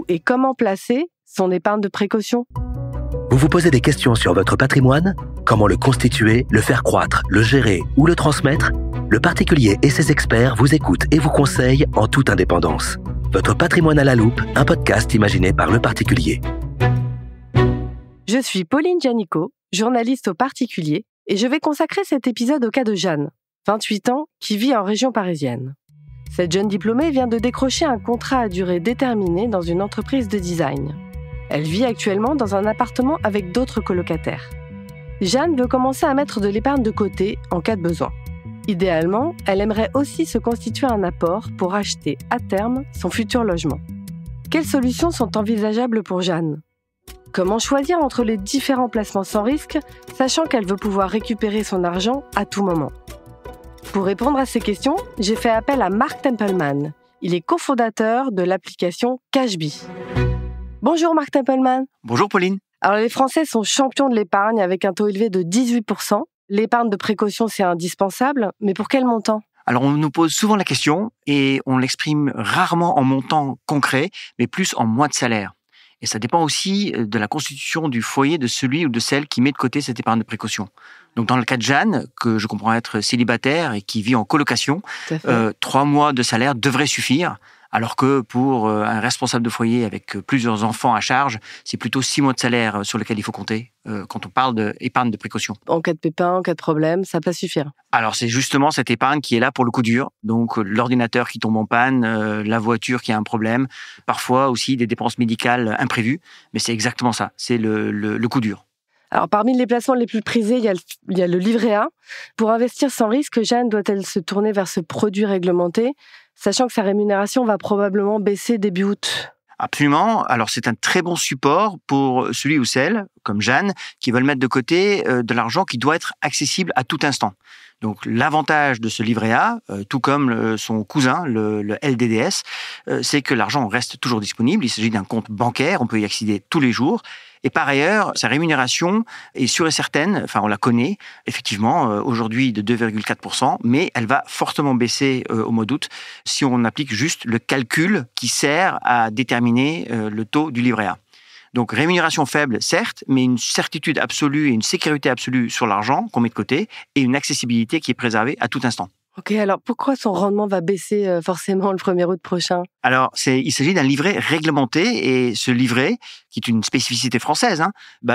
et comment placer son épargne de précaution. Vous vous posez des questions sur votre patrimoine ? Comment le constituer, le faire croître, le gérer ou le transmettre ? Le particulier et ses experts vous écoutent et vous conseillent en toute indépendance. Votre patrimoine à la loupe, un podcast imaginé par Le Particulier. Je suis Pauline Janico, journaliste au particulier, et je vais consacrer cet épisode au cas de Jeanne, 28 ans, qui vit en région parisienne. Cette jeune diplômée vient de décrocher un contrat à durée déterminée dans une entreprise de design. Elle vit actuellement dans un appartement avec d'autres colocataires. Jeanne veut commencer à mettre de l'épargne de côté en cas de besoin. Idéalement, elle aimerait aussi se constituer un apport pour acheter à terme son futur logement. Quelles solutions sont envisageables pour Jeanne ? Comment choisir entre les différents placements sans risque, sachant qu'elle veut pouvoir récupérer son argent à tout moment ? Pour répondre à ces questions, j'ai fait appel à Mark Templeman. Il est cofondateur de l'application Cashbee. Bonjour Mark Templeman. Bonjour Pauline. Alors les Français sont champions de l'épargne avec un taux élevé de 18%. L'épargne de précaution, c'est indispensable, mais pour quel montant ? Alors on nous pose souvent la question et on l'exprime rarement en montant concret, mais plus en mois de salaire. Et ça dépend aussi de la constitution du foyer de celui ou de celle qui met de côté cette épargne de précaution. Donc dans le cas de Jeanne, que je comprends être célibataire et qui vit en colocation, 3 mois de salaire devraient suffire. Alors que pour un responsable de foyer avec plusieurs enfants à charge, c'est plutôt 6 mois de salaire sur lequel il faut compter quand on parle d'épargne de précaution. En cas de pépin, en cas de problème, ça peut suffire. Alors c'est justement cette épargne qui est là pour le coup dur. Donc l'ordinateur qui tombe en panne, la voiture qui a un problème, parfois aussi des dépenses médicales imprévues. Mais c'est exactement ça, c'est le coup dur. Alors, parmi les placements les plus prisés, il y a le livret A. Pour investir sans risque, Jeanne doit-elle se tourner vers ce produit réglementé, sachant que sa rémunération va probablement baisser début août? Absolument. Alors, c'est un très bon support pour celui ou celle, comme Jeanne, qui veulent mettre de côté de l'argent qui doit être accessible à tout instant. Donc, l'avantage de ce livret A, tout comme son cousin, le LDDS, c'est que l'argent reste toujours disponible. Il s'agit d'un compte bancaire, on peut y accéder tous les jours. Et par ailleurs, sa rémunération est sûre et certaine, enfin on la connaît, effectivement, aujourd'hui de 2,4%, mais elle va fortement baisser au mois d'août si on applique juste le calcul qui sert à déterminer le taux du livret A. Donc rémunération faible, certes, mais une certitude absolue et une sécurité absolue sur l'argent qu'on met de côté et une accessibilité qui est préservée à tout instant. Ok, alors pourquoi son rendement va baisser forcément le 1er août prochain ? Alors, il s'agit d'un livret réglementé et ce livret, qui est une spécificité française,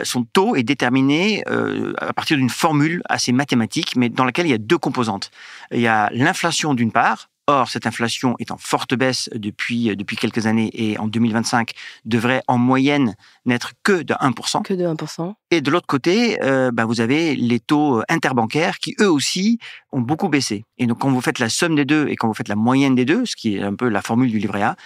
son taux est déterminé à partir d'une formule assez mathématique, mais dans laquelle il y a 2 composantes. Il y a l'inflation d'une part. Or, cette inflation est en forte baisse depuis quelques années et en 2025 devrait en moyenne n'être que de 1%. Que de 1%. Et de l'autre côté, vous avez les taux interbancaires qui, eux aussi, ont beaucoup baissé. Et donc, quand vous faites la somme des deux et quand vous faites la moyenne des deux, ce qui est un peu la formule du livret A,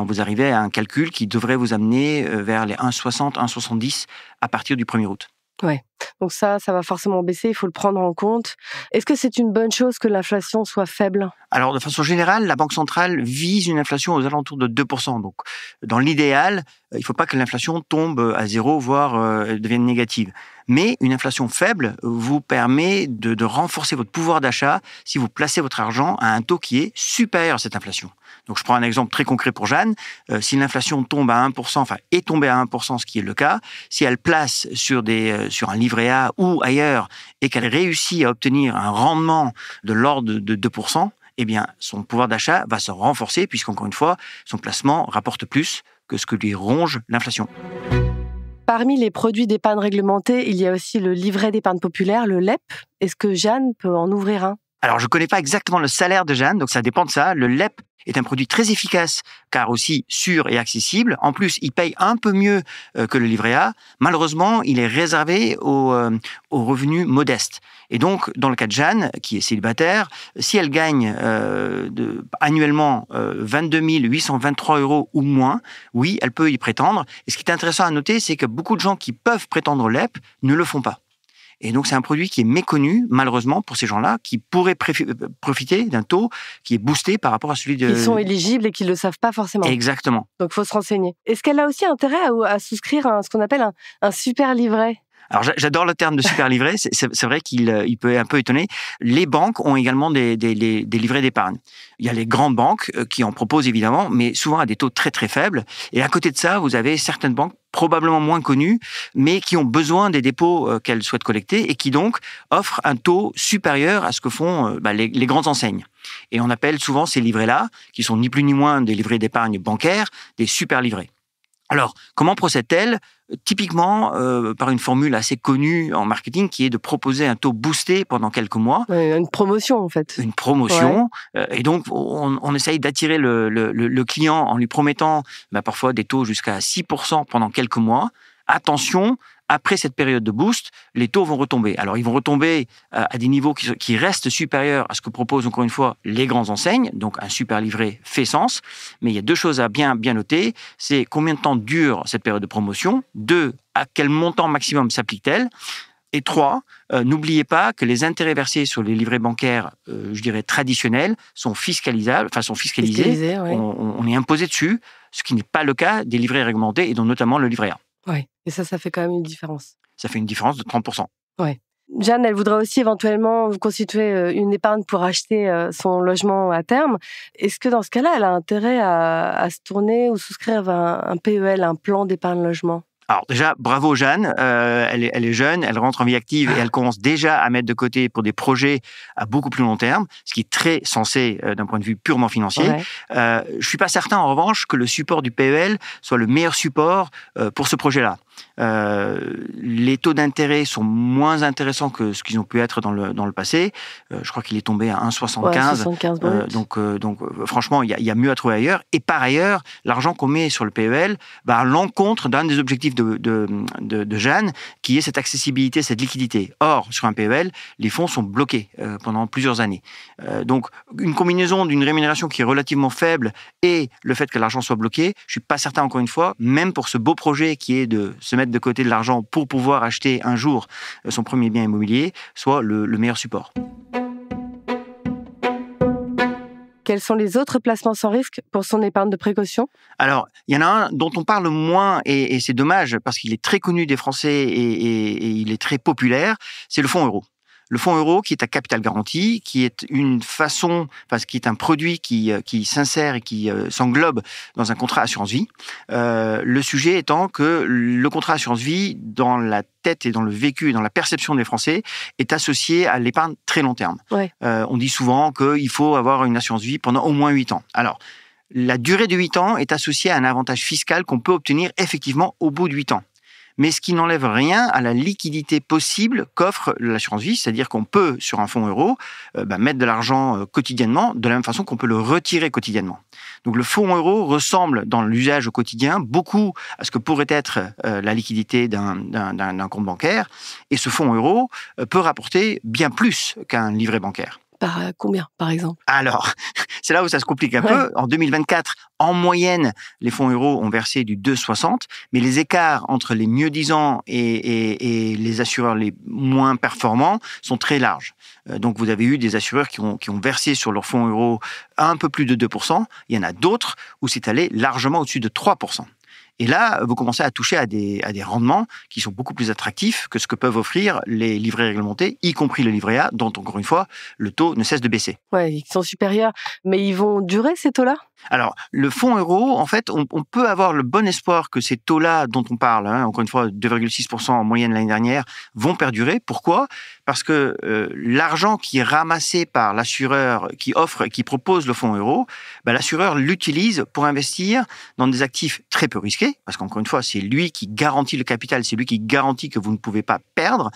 vous arrivez à un calcul qui devrait vous amener vers les 1,60, 1,70 à partir du 1er août. Ouais. Donc ça va forcément baisser, il faut le prendre en compte. Est-ce que c'est une bonne chose que l'inflation soit faible ? Alors, de façon générale, la Banque centrale vise une inflation aux alentours de 2%. Donc, dans l'idéal, il ne faut pas que l'inflation tombe à 0, voire devienne négative. Mais une inflation faible vous permet de renforcer votre pouvoir d'achat si vous placez votre argent à un taux qui est supérieur à cette inflation. Donc, je prends un exemple très concret pour Jeanne. Si l'inflation tombe à 1%, est tombée à 1%, ce qui est le cas, si elle place sur un livret A ou ailleurs et qu'elle réussit à obtenir un rendement de l'ordre de 2%, son pouvoir d'achat va se renforcer puisqu'encore une fois, son placement rapporte plus que ce que lui ronge l'inflation. Parmi les produits d'épargne réglementés, il y a aussi le livret d'épargne populaire, le LEP. Est-ce que Jeanne peut en ouvrir un ? Alors, je ne connais pas exactement le salaire de Jeanne, donc ça dépend de ça. Le LEP est un produit très efficace, car aussi sûr et accessible. En plus, il paye un peu mieux que le livret A. Malheureusement, il est réservé aux revenus modestes. Et donc, dans le cas de Jeanne, qui est célibataire, si elle gagne annuellement 22 823 € ou moins, oui, elle peut y prétendre. Et ce qui est intéressant à noter, c'est que beaucoup de gens qui peuvent prétendre au LEP ne le font pas. Et donc, c'est un produit qui est méconnu, malheureusement, pour ces gens-là, qui pourraient profiter d'un taux qui est boosté par rapport à celui de... Qui sont éligibles et qui ne le savent pas forcément. Exactement. Donc, il faut se renseigner. Est-ce qu'elle a aussi intérêt à souscrire à ce qu'on appelle un super livret ? Alors, j'adore le terme de super livret. C'est vrai qu'il peut un peu étonner. Les banques ont également des livrets d'épargne. Il y a les grandes banques qui en proposent évidemment, mais souvent à des taux très très faibles. Et à côté de ça, vous avez certaines banques probablement moins connues, mais qui ont besoin des dépôts qu'elles souhaitent collecter et qui donc offrent un taux supérieur à ce que font les grandes enseignes. Et on appelle souvent ces livrets-là, qui sont ni plus ni moins des livrets d'épargne bancaire, des super livrets. Alors, comment procède-t-elle ? Typiquement, par une formule assez connue en marketing qui est de proposer un taux boosté pendant quelques mois. Une promotion, en fait. Une promotion. Ouais. Et donc, on essaye d'attirer le client en lui promettant parfois des taux jusqu'à 6% pendant quelques mois. Attention, après cette période de boost, les taux vont retomber. Alors, ils vont retomber à des niveaux qui restent supérieurs à ce que proposent, encore une fois, les grandes enseignes. Donc, un super livret fait sens. Mais il y a deux choses à bien noter. C'est combien de temps dure cette période de promotion. 2, à quel montant maximum s'applique-t-elle ? Et 3, n'oubliez pas que les intérêts versés sur les livrets bancaires, je dirais traditionnels, sont fiscalisables, sont fiscalisés. Ouais. On est imposé dessus, ce qui n'est pas le cas des livrets réglementés et dont notamment le livret A. Oui, et ça fait quand même une différence. Ça fait une différence de 30%. Oui. Jeanne, elle voudrait aussi éventuellement constituer une épargne pour acheter son logement à terme. Est-ce que dans ce cas-là, elle a intérêt à se tourner ou souscrire vers un PEL, un plan d'épargne logement ? Alors déjà, bravo Jeanne, elle est jeune, elle rentre en vie active et elle commence déjà à mettre de côté pour des projets à beaucoup plus long terme, ce qui est très sensé d'un point de vue purement financier. Ouais. Je suis pas certain en revanche que le support du PEL soit le meilleur support pour ce projet-là. Les taux d'intérêt sont moins intéressants que ce qu'ils ont pu être dans le passé. Je crois qu'il est tombé à 1,75. Ouais, donc franchement, il y a mieux à trouver ailleurs. Et par ailleurs, l'argent qu'on met sur le PEL va à l'encontre d'un des objectifs de Jeanne, qui est cette accessibilité, cette liquidité. Or, sur un PEL, les fonds sont bloqués pendant plusieurs années. Donc, une combinaison d'une rémunération qui est relativement faible et le fait que l'argent soit bloqué, je suis pas certain, encore une fois, même pour ce beau projet qui est de se mettre de côté de l'argent pour pouvoir acheter un jour son premier bien immobilier, soit le meilleur support. Quels sont les autres placements sans risque pour son épargne de précaution ? Alors, il y en a un dont on parle moins, et c'est dommage, parce qu'il est très connu des Français et il est très populaire, c'est le fonds euro. Le fonds euro, qui est à capital garanti, qui est une façon, qui est un produit qui s'insère et qui s'englobe dans un contrat assurance-vie. Le sujet étant que le contrat assurance-vie, dans la tête et dans le vécu et dans la perception des Français, est associé à l'épargne très long terme. Ouais. On dit souvent qu'il faut avoir une assurance-vie pendant au moins 8 ans. Alors, la durée de 8 ans est associée à un avantage fiscal qu'on peut obtenir effectivement au bout de 8 ans. Mais ce qui n'enlève rien à la liquidité possible qu'offre l'assurance-vie, c'est-à-dire qu'on peut, sur un fonds euro, mettre de l'argent quotidiennement, de la même façon qu'on peut le retirer quotidiennement. Donc le fonds euro ressemble dans l'usage au quotidien beaucoup à ce que pourrait être la liquidité d'un compte bancaire, et ce fonds euro peut rapporter bien plus qu'un livret bancaire. Par combien, par exemple ? Alors, c'est là où ça se complique un peu. En 2024, en moyenne, les fonds euros ont versé du 2,60, mais les écarts entre les mieux-disants et les assureurs les moins performants sont très larges. Donc, vous avez eu des assureurs qui ont versé sur leurs fonds euros un peu plus de 2%. Il y en a d'autres où c'est allé largement au-dessus de 3%. Et là, vous commencez à toucher à des rendements qui sont beaucoup plus attractifs que ce que peuvent offrir les livrets réglementés, y compris le livret A, dont, encore une fois, le taux ne cesse de baisser. Oui, ils sont supérieurs. Mais ils vont durer, ces taux-là ? Alors, le fonds euro, en fait, on peut avoir le bon espoir que ces taux-là dont on parle, encore une fois, 2,6% en moyenne l'année dernière, vont perdurer. Pourquoi ? Parce que l'argent qui est ramassé par l'assureur qui propose le fonds euro, l'assureur l'utilise pour investir dans des actifs très peu risqués, parce qu'encore une fois, c'est lui qui garantit le capital, c'est lui qui garantit que vous ne pouvez pas perdre,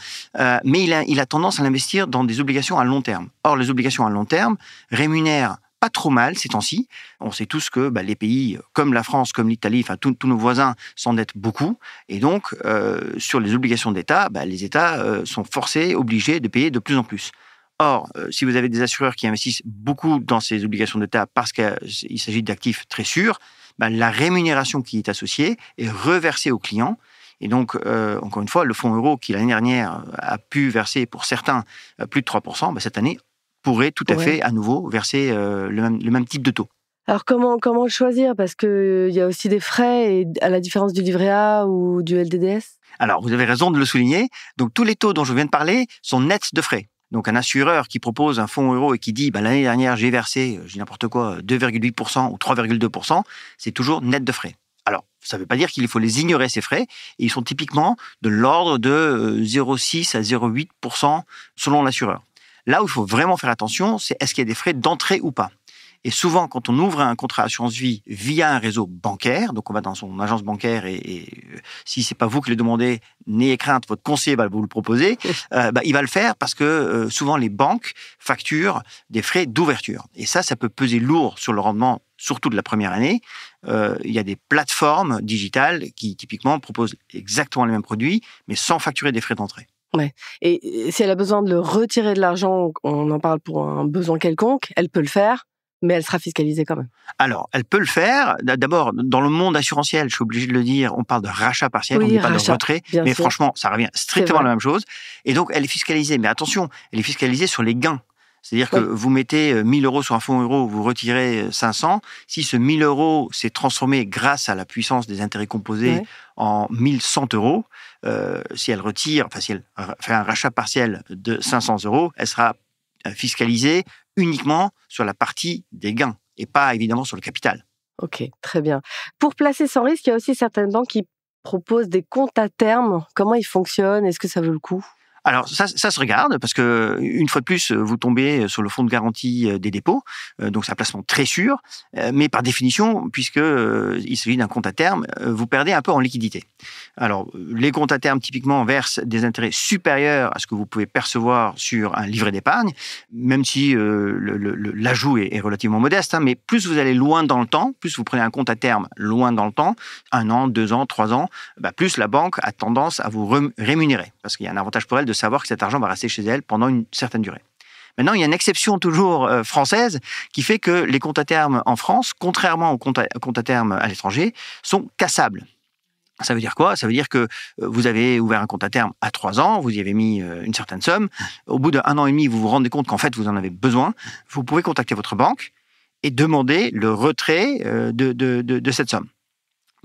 mais il a tendance à l'investir dans des obligations à long terme. Or, les obligations à long terme rémunèrent pas trop mal ces temps-ci. On sait tous que les pays comme la France, comme l'Italie, tous nos voisins s'endettent beaucoup. Et donc, sur les obligations d'État, les États sont obligés de payer de plus en plus. Or, si vous avez des assureurs qui investissent beaucoup dans ces obligations d'État parce qu'il s'agit d'actifs très sûrs, la rémunération qui est associée est reversée aux clients. Et donc, encore une fois, le fonds euro qui l'année dernière a pu verser pour certains plus de 3%, cette année, pourrait tout à fait à nouveau verser le même type de taux. Alors comment le choisir? Parce que il y a aussi des frais, et à la différence du livret A ou du LDDS. Alors, vous avez raison de le souligner. Donc, tous les taux dont je viens de parler sont nets de frais. Donc, un assureur qui propose un fonds euro et qui dit l'année dernière, j'ai versé, je dis n'importe quoi, 2,8% ou 3,2%, c'est toujours net de frais. Alors, ça ne veut pas dire qu'il faut les ignorer, ces frais. Et ils sont typiquement de l'ordre de 0,6 à 0,8% selon l'assureur. Là où il faut vraiment faire attention, c'est est-ce qu'il y a des frais d'entrée ou pas. Et souvent, quand on ouvre un contrat assurance vie via un réseau bancaire, donc on va dans son agence bancaire et si c'est pas vous qui le demandez, n'ayez crainte, votre conseiller va vous le proposer, il va le faire parce que souvent les banques facturent des frais d'ouverture. Et ça peut peser lourd sur le rendement, surtout de la première année. Il y a des plateformes digitales qui typiquement proposent exactement les mêmes produits, mais sans facturer des frais d'entrée. Ouais. Et si elle a besoin de le retirer de l'argent, on en parle pour un besoin quelconque, elle peut le faire. Mais elle sera fiscalisée quand même. Alors, elle peut le faire. D'abord, dans le monde assurantiel, je suis obligé de le dire, on parle de rachat partiel, on ne parle de retrait. Mais sûr. Franchement, ça revient strictement à la même chose. Et donc, elle est fiscalisée. Mais attention, elle est fiscalisée sur les gains. C'est-à-dire que vous mettez 1 000 euros sur un fonds euro, vous retirez 500. Si ce 1 000 euros s'est transformé grâce à la puissance des intérêts composés en 1 100 euros, si elle fait un rachat partiel de 500 euros, elle sera fiscalisée uniquement sur la partie des gains et pas évidemment sur le capital. Ok, très bien. Pour placer sans risque, il y a aussi certaines banques qui proposent des comptes à terme. Comment ils fonctionnent? Est-ce que ça vaut le coup? Alors, ça se regarde parce que, une fois de plus, vous tombez sur le fonds de garantie des dépôts. Donc, c'est un placement très sûr. Mais par définition, puisqu'il s'agit d'un compte à terme, vous perdez un peu en liquidité. Alors, les comptes à terme, typiquement, versent des intérêts supérieurs à ce que vous pouvez percevoir sur un livret d'épargne, même si l'ajout est relativement modeste. Mais plus vous allez loin dans le temps, plus vous prenez un compte à terme loin dans le temps, 1 an, 2 ans, 3 ans, plus la banque a tendance à vous rémunérer. Parce qu'il y a un avantage pour elle de savoir que cet argent va rester chez elle pendant une certaine durée. Maintenant, il y a une exception toujours française qui fait que les comptes à terme en France, contrairement aux comptes à terme à l'étranger, sont cassables. Ça veut dire quoi? Ça veut dire que vous avez ouvert un compte à terme à 3 ans, vous y avez mis une certaine somme. Au bout d'1 an et demi, vous vous rendez compte qu'en fait, vous en avez besoin. Vous pouvez contacter votre banque et demander le retrait de cette somme.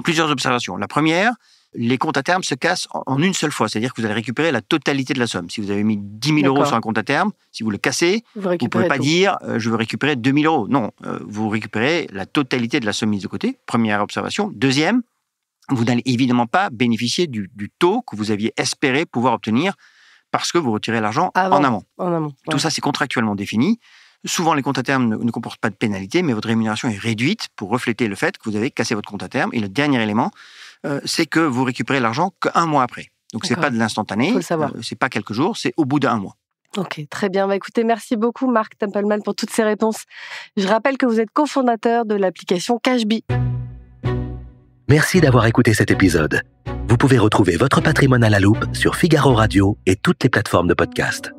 Plusieurs observations. La première, les comptes à terme se cassent en une seule fois. C'est-à-dire que vous allez récupérer la totalité de la somme. Si vous avez mis 10 000 euros sur un compte à terme, si vous le cassez, vous ne pouvez pas dire je veux récupérer 2 000 euros. Non, vous récupérez la totalité de la somme mise de côté. Première observation. Deuxième, vous n'allez évidemment pas bénéficier du taux que vous aviez espéré pouvoir obtenir parce que vous retirez l'argent en amont. Tout ça, c'est contractuellement défini. Souvent, les comptes à terme ne comportent pas de pénalité, mais votre rémunération est réduite pour refléter le fait que vous avez cassé votre compte à terme. Et le dernier élément, c'est que vous récupérez l'argent qu'un mois après. Donc, c'est pas de l'instantané, c'est pas quelques jours, c'est au bout d'1 mois. Ok, très bien. Écoutez, merci beaucoup Marc Tempelman pour toutes ces réponses. Je rappelle que vous êtes cofondateur de l'application Cashbee. Merci d'avoir écouté cet épisode. Vous pouvez retrouver votre patrimoine à la loupe sur Figaro Radio et toutes les plateformes de podcast.